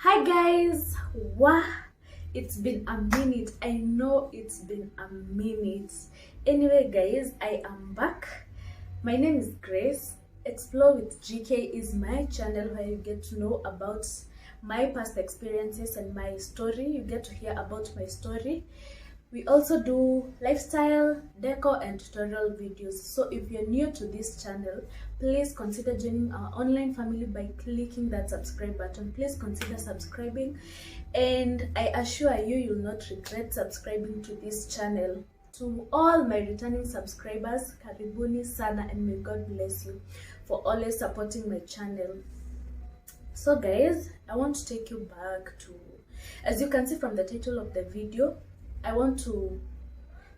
Hi guys, wow, it's been a minute. I know it's been a minute. Anyway guys, I am back. My name is Grace. Explore with GK is my channel where you get to know about my past experiences and my story. You get to hear about my story. We also do lifestyle, decor and tutorial videos. So if you're new to this channel, please consider joining our online family by clicking that subscribe button. Please consider subscribing, and I assure you, you'll not regret subscribing to this channel. To all my returning subscribers, karibuni sana, and may God bless you for always supporting my channel. So guys, I want to take you back to, as you can see from the title of the video, I want to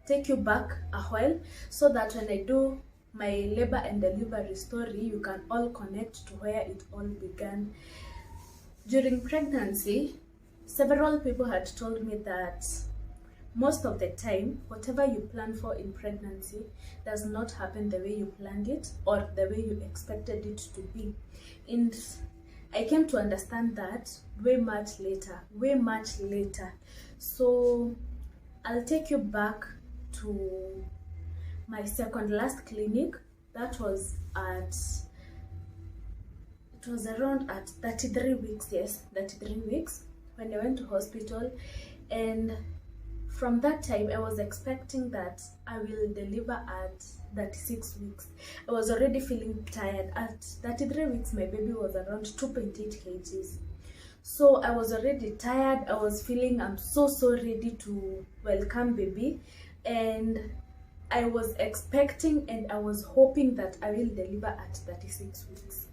take you back a while so that when I do my labor and delivery story, you can all connect to where it all began. During pregnancy, several people had told me that most of the time, whatever you plan for in pregnancy does not happen the way you planned it or the way you expected it to be. And I came to understand that way much later. So I'll take you back to my second last clinic. That was around at 33 weeks, yes, 33 weeks when I went to hospital. And from that time, I was expecting that I will deliver at 36 weeks. I was already feeling tired. At 33 weeks, my baby was around 2.8 kgs. So I was already tired. I was feeling I'm so ready to welcome baby, and I was expecting and I was hoping that I will deliver at 36 weeks.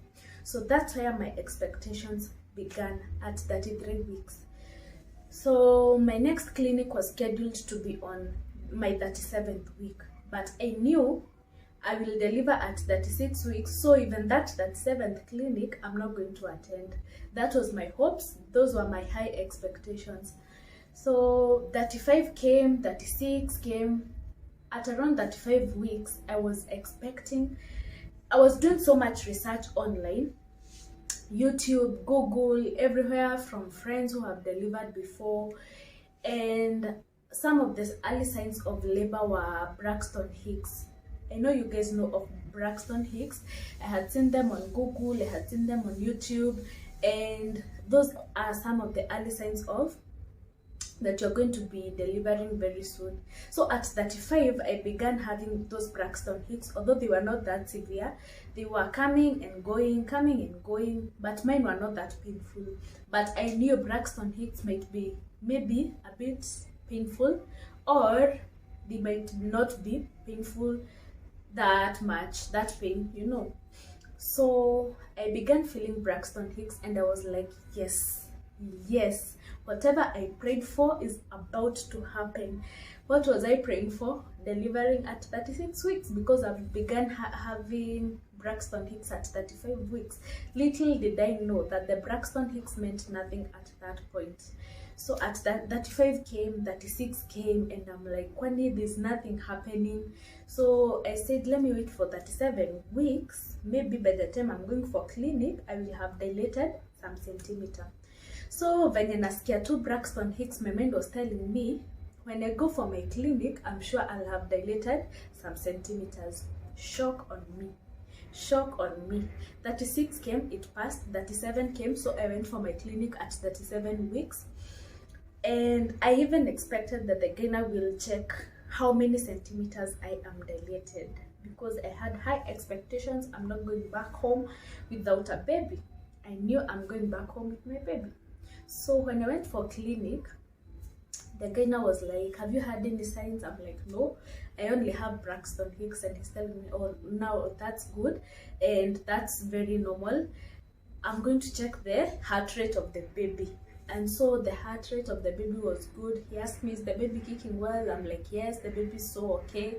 So that's where my expectations began, at 33 weeks. So my next clinic was scheduled to be on my 37th week, but I knew I will deliver at 36 weeks, so even that 7th clinic, I'm not going to attend. That was my hopes. Those were my high expectations. So 35 came, 36 came. At around 35 weeks, I was doing so much research online, YouTube, Google, everywhere, from friends who have delivered before, and some of the early signs of labor were Braxton hicks. I know you guys know of Braxton hicks. I had seen them on Google, I had seen them on YouTube, and those are some of the early signs of that you're going to be delivering very soon. So at 35, I began having those Braxton hicks, although they were not that severe. They were coming and going, but mine were not that painful. But I knew Braxton hicks might be maybe a bit painful, or they might not be painful that much, that pain, you know. So I began feeling Braxton hicks, and I was like, yes, whatever I prayed for is about to happen. What was I praying for? Delivering at 36 weeks, because I've begun having Braxton hicks at 35 weeks. Little did I know that the Braxton hicks meant nothing at that point. So at that 35 came, 36 came, and I'm like, Kwani, there's nothing happening. So I said, let me wait for 37 weeks. Maybe by the time I'm going for clinic, I will have dilated some centimeter. So when nasikia two Braxton hicks, my mind was telling me, when I go for my clinic, I'm sure I'll have dilated some centimeters. Shock on me. 36 came, it passed. 37 came, so I went for my clinic at 37 weeks. And I even expected that the gynae will check how many centimeters I am dilated, because I had high expectations. I'm not going back home without a baby. I knew I'm going back home with my baby. So when I went for clinic, the gynae was like, have you had any signs? I'm like, no, I only have Braxton hicks. And he's telling me, oh, now that's good and that's very normal. I'm going to check the heart rate of the baby. And so the heart rate of the baby was good. He asked me, is the baby kicking well? I'm like, yes, the baby's so okay.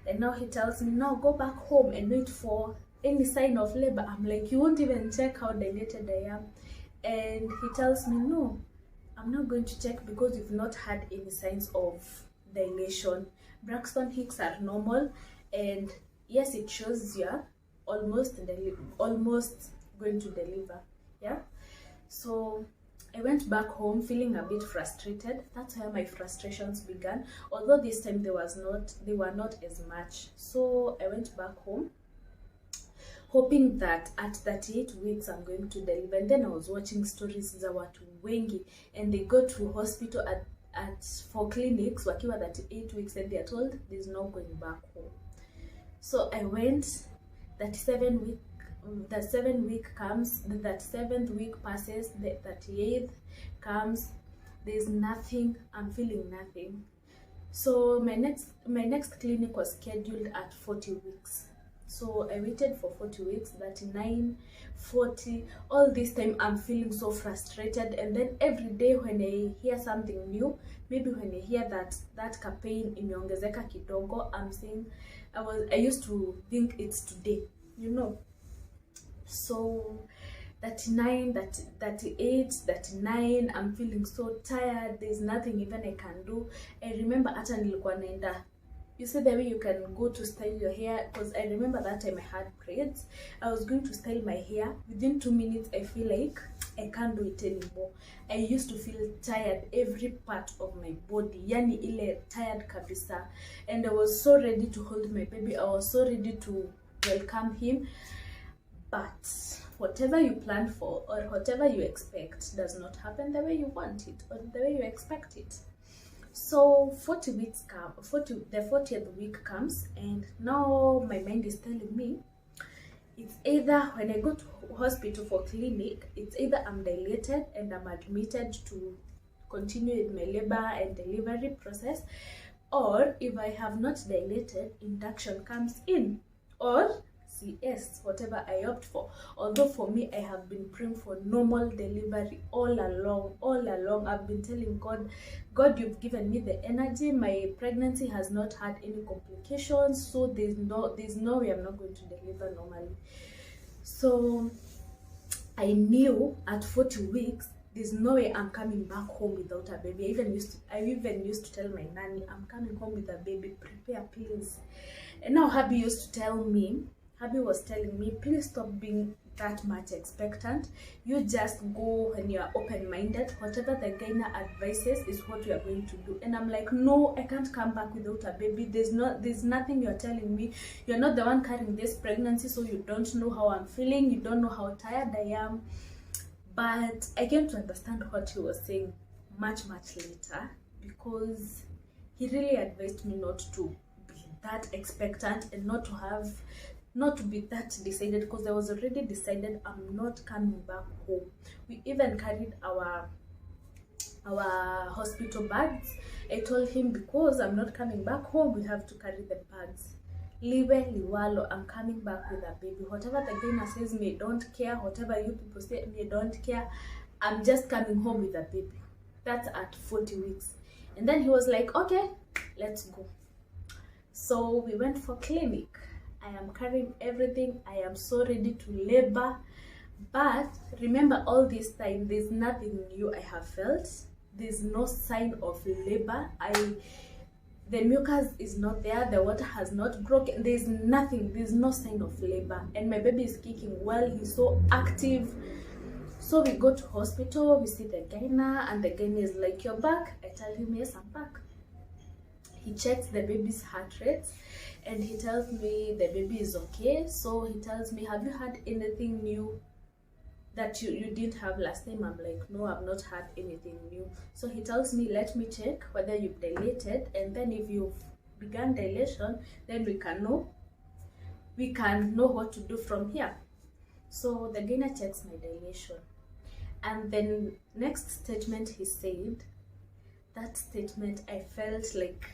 And now he tells me, now go back home and wait for any sign of labor. I'm like, you won't even check how dilated I am? And he tells me, no, I'm not going to check because you've not had any signs of dilation. Braxton hicks are normal, and yes, it shows you're almost going to deliver. Yeah. So I went back home feeling a bit frustrated. That's where my frustrations began, although this time they were not as much. So I went back home hoping that at 38 weeks I'm going to deliver. And then I was watching stories za watu wengi and they go to hospital for clinics wakiwa 38 weeks and they are told there's no going back home. So I went, that 7 week comes, that 7th week passes, the 38th comes, there's nothing, I'm feeling nothing. So my next clinic was scheduled at 40 weeks. So I waited for 40 weeks, 39, 40, all this time I'm feeling so frustrated. And then every day when I hear something new, maybe when I hear that campaign imeongezeka kidogo, I'm saying, I used to think it's today, you know. So 39, 38, 39, I'm feeling so tired, there's nothing even I can do. I remember hata nilikuwa naenda, you see the way you can go to style your hair, because I remember that time I had braids. I was going to style my hair. Within 2 minutes, I feel like I can't do it anymore. I used to feel tired, every part of my body. Yani ile tired kabisa. And I was so ready to hold my baby. I was so ready to welcome him. But whatever you plan for or whatever you expect does not happen the way you want it or the way you expect it. So 40 weeks come, the 40th week comes, and now my mind is telling me it's either when I go to hospital for clinic, it's either I'm dilated and I'm admitted to continue with my labor and delivery process, or if I have not dilated, induction comes in, or CS, whatever I opt for. Although for me, I have been praying for normal delivery all along. I've been telling God, you've given me the energy. My pregnancy has not had any complications, so there's no way I'm not going to deliver normally. So I knew at 40 weeks, there's no way I'm coming back home without a baby. I even used to tell my nanny, I'm coming home with a baby, prepare please. And now Hubby was telling me, please stop being that much expectant. You just go when you are open-minded. Whatever the gynae advises is what you are going to do. And I'm like, no, I can't come back without a baby. There's nothing you're telling me. You're not the one carrying this pregnancy, so you don't know how I'm feeling. You don't know how tired I am. But I came to understand what he was saying much later, because he really advised me not to be that expectant and not to be that decided, because I was already decided I'm not coming back home. We even carried our hospital bags. I told him, because I'm not coming back home, we have to carry the bags. Liwe liwalo, I'm coming back with a baby. Whatever the gynae says, me don't care. Whatever you people say, me don't care. I'm just coming home with a baby. That's at 40 weeks. And then he was like, okay, let's go. So we went for clinic. I am carrying everything. I am so ready to labor. But remember, all this time, there's nothing new I have felt. There's no sign of labor. The mucus is not there. The water has not broken. There's nothing. There's no sign of labor. And my baby is kicking well. He's so active. So we go to hospital. We see the gynae, and the gynae is like, you're back. I tell him, yes, I'm back. He checks the baby's heart rate, and he tells me the baby is okay. So he tells me, have you had anything new that you didn't have last time? I'm like, no, I've not had anything new. So he tells me, let me check whether you've dilated, and then if you've begun dilation, then we can know what to do from here. So the gynae checks my dilation, and then next statement he said, that statement I felt like,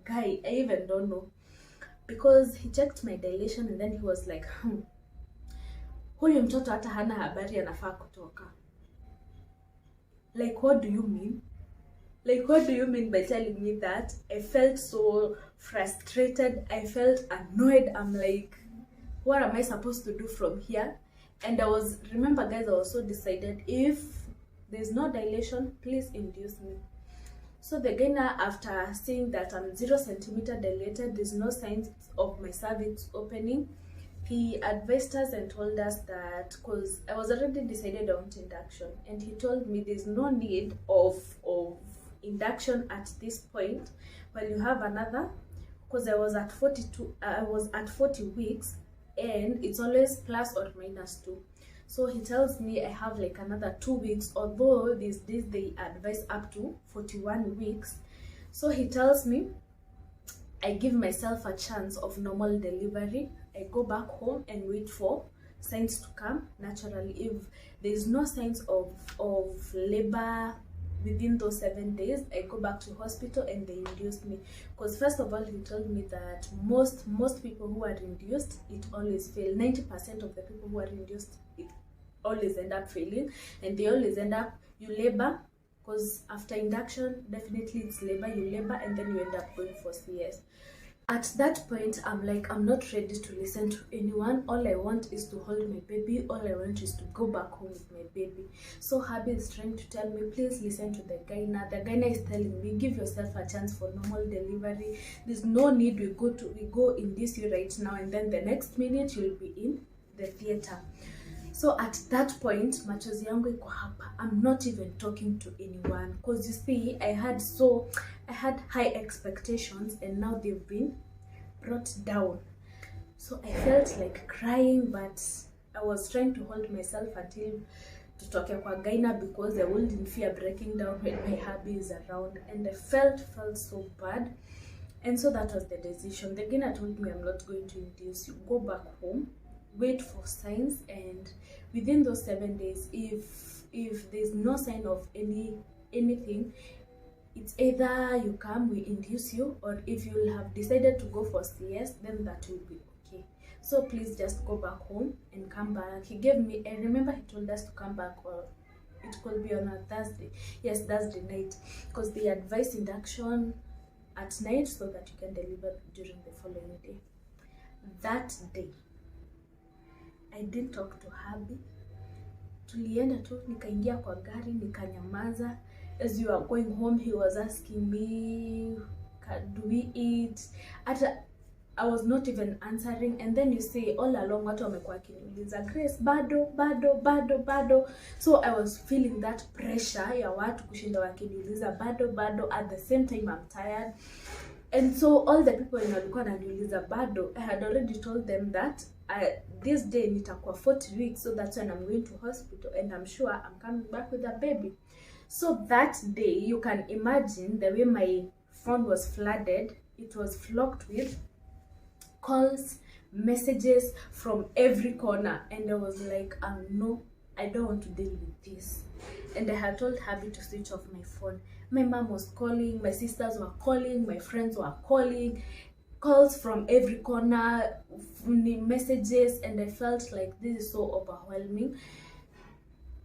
guy, I even don't know, because he checked my dilation and then he was like, huyu mtoto hata hana habari anafaa kutoka. Like, what do you mean? Like, what do you mean by telling me that? I felt so frustrated. I felt annoyed. I'm like, what am I supposed to do from here? And remember guys, I was so decided, if there's no dilation, please induce me. So the gynae, after seeing that I'm 0 centimeter dilated, there's no signs of my cervix opening, he advised us and told us that, because I was already decided on induction, and he told me there's no need of induction at this point, while you have another, because I was at 40 weeks, and it's always plus or minus 2. So he tells me I have like another 2 weeks, although these days they advise up to 41 weeks. So he tells me I give myself a chance of normal delivery. I go back home and wait for signs to come naturally. If there's no signs of labor within those 7 days, I go back to hospital and they induce me. Because first of all, he told me that most people who are induced, it always fail. 90% of the people who are induced, it always end up failing, and they always end up, you labor, because after induction, definitely it's labor, you labor, and then you end up going for CS. At that point, I'm like, I'm not ready to listen to anyone. All I want is to hold my baby. All I want is to go back home with my baby. So hubby is trying to tell me, please listen to the gyna. The gyna is telling me, give yourself a chance for normal delivery. There's no need we go induce you right now, and then the next minute you'll be in the theater. So at that point, machozi yangu iko hapa. I'm not even talking to anyone, because you see, I had high expectations, and now they've been brought down. So I felt like crying, but I was trying to hold myself until tutoke kwa gyna, because I wouldn't fear breaking down when my hubby is around, and I felt so bad. And so that was the decision. The gyna told me, I'm not going to induce you. Go back home, wait for signs, and within those 7 days, if there's no sign of anything, it's either you come, we induce you, or if you have decided to go for CS, then that will be okay. So please just go back home and come back. He gave me, I remember he told us to come back, or it could be on a Thursday. Yes, Thursday night, because they advise induction at night so that you can deliver during the following day. That day, I didn't talk to hubby. Tulienda tu, nikaingia kwa gari, nikanyamaza. As you are going home, he was asking me, do we eat? I was not even answering, and then you see all along watu wamekuwa kiniuliza, Grace, bado. So I was feeling that pressure ya watu kushinda wakiniuliza bado. At the same time, I'm tired. And so all the people in walikuwa wananiuliza bado, I had already told them that this day nitakuwa 40 weeks, so that's when I'm going to hospital, and I'm sure I'm coming back with a baby. So that day, you can imagine the way my phone was flooded. It was flocked with calls, messages from every corner, and I was like, no, I don't want to deal with this. And I had told hubby to switch off my phone. My mom was calling, my sisters were calling, my friends were calling, calls from every corner, messages, and I felt like this is so overwhelming.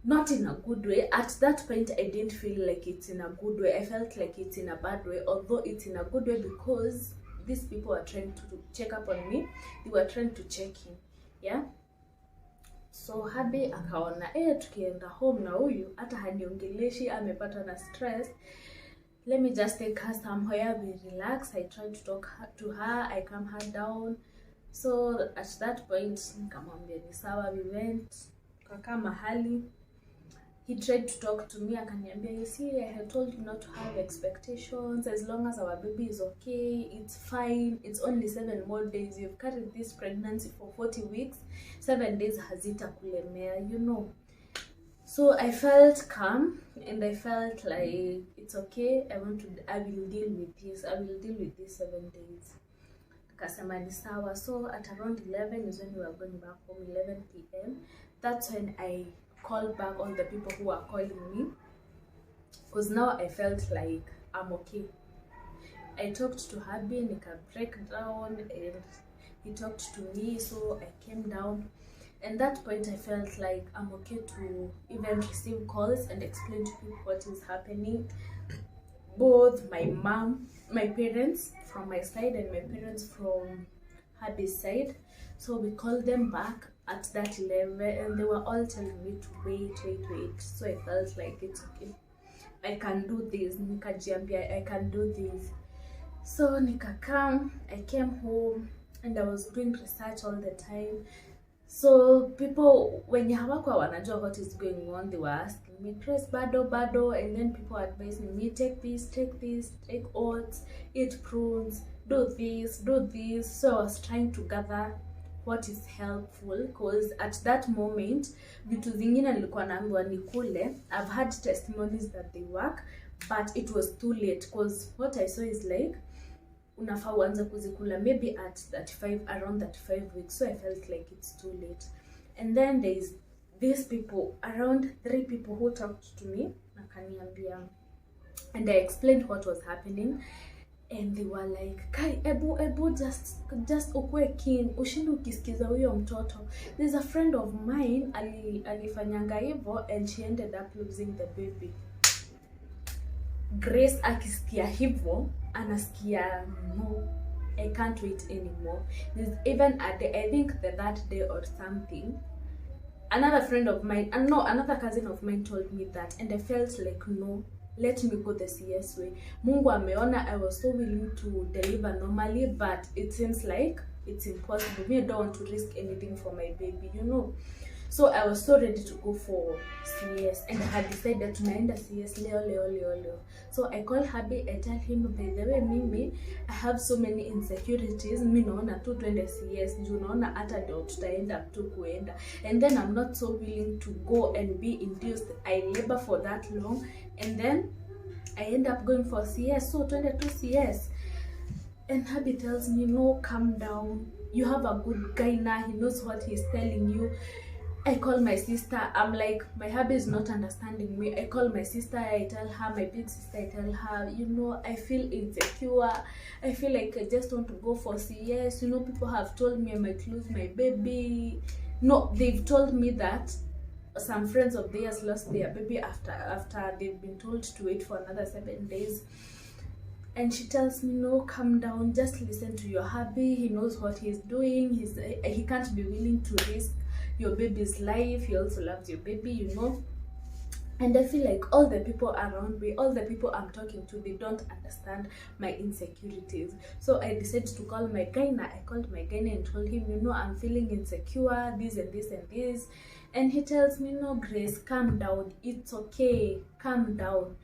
Not in a good way. At that point, I didn't feel like it's in a good way. I felt like it's in a bad way, although it's in a good way because these people are trying to check up on me. They were trying to check in, yeah. So hubby akaona, tukienda home na huyu hata haniongeleshi, amepata na stress. Let me just take her somewhere, we relax. I tried to talk to her, I calm her down. So at that point, nikamwambia ni sawa, we went, tukakaa mahali. He tried to talk to me, akaniambia, you see, I had told you not to have expectations. As long as our baby is okay, it's fine. It's only 7 more days. You've carried this pregnancy for 40 weeks. 7 days hazitakulemea, you know. So I felt calm, and I felt like it's okay. I will deal with this. I will deal with these 7 days. Kasema ni sawa. So at around 11 is when we were going back home, 11 p.m. That's when I called back all the people who were calling me, because now I felt like I'm okay. I talked to hubby, nika break down, and he talked to me, so I came down. And that point I felt like I'm okay to even receive calls and explain to people what is happening. Both my mom, my parents from my side, and my parents from hubby's side. So we called them back at that level, and they were all telling me to wait. So I felt like it's okay. I can do this. Nikajiambia, I can do this. So nikakam, I came home. and I was doing research all the time. So people, when hawako wanajua what is going on, they were asking me, Chris, bado, and then people advising me, take this, take oats, eat prunes, do this. So I was trying to gather what is helpful, because at that moment vitu zingine nilikuwa naambiwa nikule. I've had testimonies that they work, but it was too late, because what I saw is like unafaa uanze kuzikula maybe at 35, around 35 weeks. So I felt like it's too late. And then there is these people, around 3 people who talked to me nakaniambia, and I explained what was happening, and they were like, Kai, ebu just ukwe keen, ushindi ukisikiza huyo mtoto. There's a friend of mine alifanyanga hivyo and she ended up losing the baby. Grace akisikia hivyo anasikia, no, I can't wait anymore. There's even a day, I think that day or something, another friend of mine, another cousin of mine told me that, and I felt like, no, let me go the CS way. Mungu ameona I was so willing to deliver normally, but it seems like it's impossible. Me, I don't want to risk anything for my baby, you know. So I was so ready to go for CS, and I had decided to naenda CS leo. So I call Habi, I tell him, by the way, Mimi, I have so many insecurities. Mi naona tu twende CS, juu naona hata ndio tutaenda tu kuenda. And then I'm not so willing to go and be induced. I labor for that long, and then I end up going for CS. So twende to CS. And Habi tells me, no, calm down. You have a good guy now. He knows what he's telling you. I call my sister. I'm like, my hubby is not understanding me. I call my sister. I tell her, my big sister, I tell her, you know, I feel insecure. I feel like I just want to go for CS. You know, people have told me I might lose my baby. No, they've told me that some friends of theirs lost their baby after they've been told to wait for another 7 days. And she tells me, no, calm down. Just listen to your hubby. He knows what he's doing. He can't be willing to risk your baby's life. He also loves your baby, you know. And I feel like all the people around me, all the people I'm talking to, they don't understand my insecurities. So I decided to call my gyna. I called my gyna and told him, you know, I'm feeling insecure, this and this and this. And he tells me, no, Grace, calm down. It's okay. Calm down.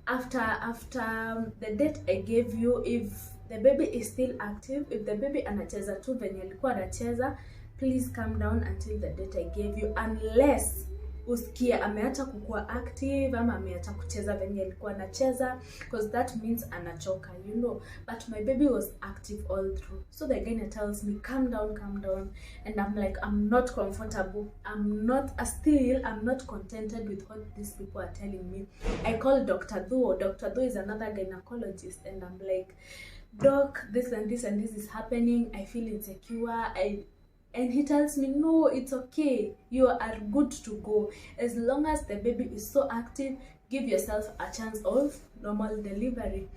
After the date I gave you, if the baby is still active, if the baby anacheza tu venye alikuwa anacheza, please calm down until the date I gave you, unless usikie ameacha kukua active ama ameacha kucheza venye alikuwa anacheza, because that means anachoka, you know. But my baby was active all through. So the guy tells me, calm down, and I'm like, I'm not comfortable. I'm not contented with what these people are telling me. I call Dr. Dho. Dr. Dho is another gynecologist, and I'm like, Doc, this and this and this is happening. I feel insecure. And he tells me, no, it's okay. You are good to go. As long as the baby is so active, give yourself a chance of normal delivery.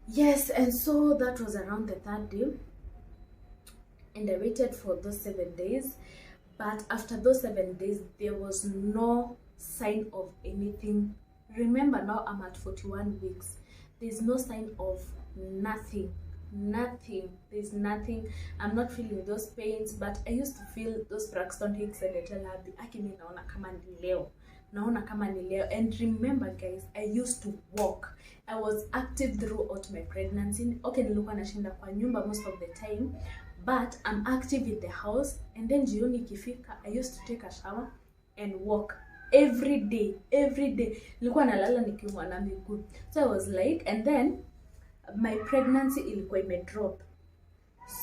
Yes, and so that was around the 3rd day. And I waited for those 7 days. But after those 7 days, there was no sign of anything. Remember, now I'm at 41 weeks. There's no sign of nothing. There's nothing. I'm not feeling those pains, but I used to feel those Braxton hicks, and I tell her, akimi naona kama ni leo. And remember, guys, I used to walk. I was active throughout my pregnancy. Okay, nilikuwa nashinda kwa nyumba most of the time, but I'm active in the house. And then jioni ikifika, I used to take a shower and walk every day. Nilikuwa nalala nikiumwa na miguu. So I was like, and then my pregnancy ilikuwa imedrop.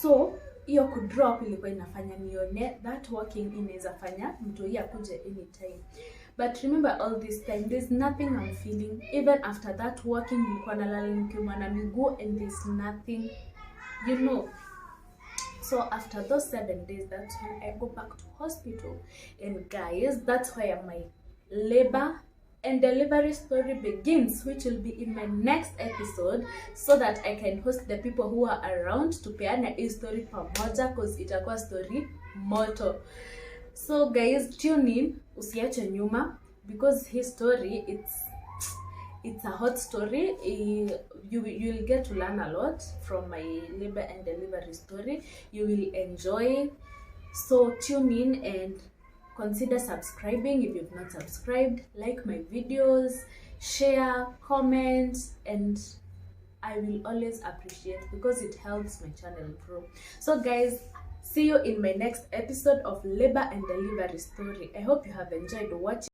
So hiyo kudrop ilikuwa inafanya nione that walking inaweza fanya mtu yeye akuje anytime. But remember, all this time there's nothing I'm feeling. Even after that walking nilikuwa nalala nikiumwa na miguu, and there's nothing, you know. So after those 7 days, that's when I go back to hospital. And guys, that's where my labor and delivery story begins, which will be in my next episode, so that I can host the people who are around to peana hii story pamoja, because itakuwa story moto. So guys, tune in, usiache nyuma, because his story, it's a hot story. You'll get to learn a lot from my labor and delivery story. You will enjoy. So tune in and consider subscribing if you've not subscribed. Like my videos, share, comment, and I will always appreciate, because it helps my channel grow. So guys, see you in my next episode of labor and delivery story. I hope you have enjoyed watching.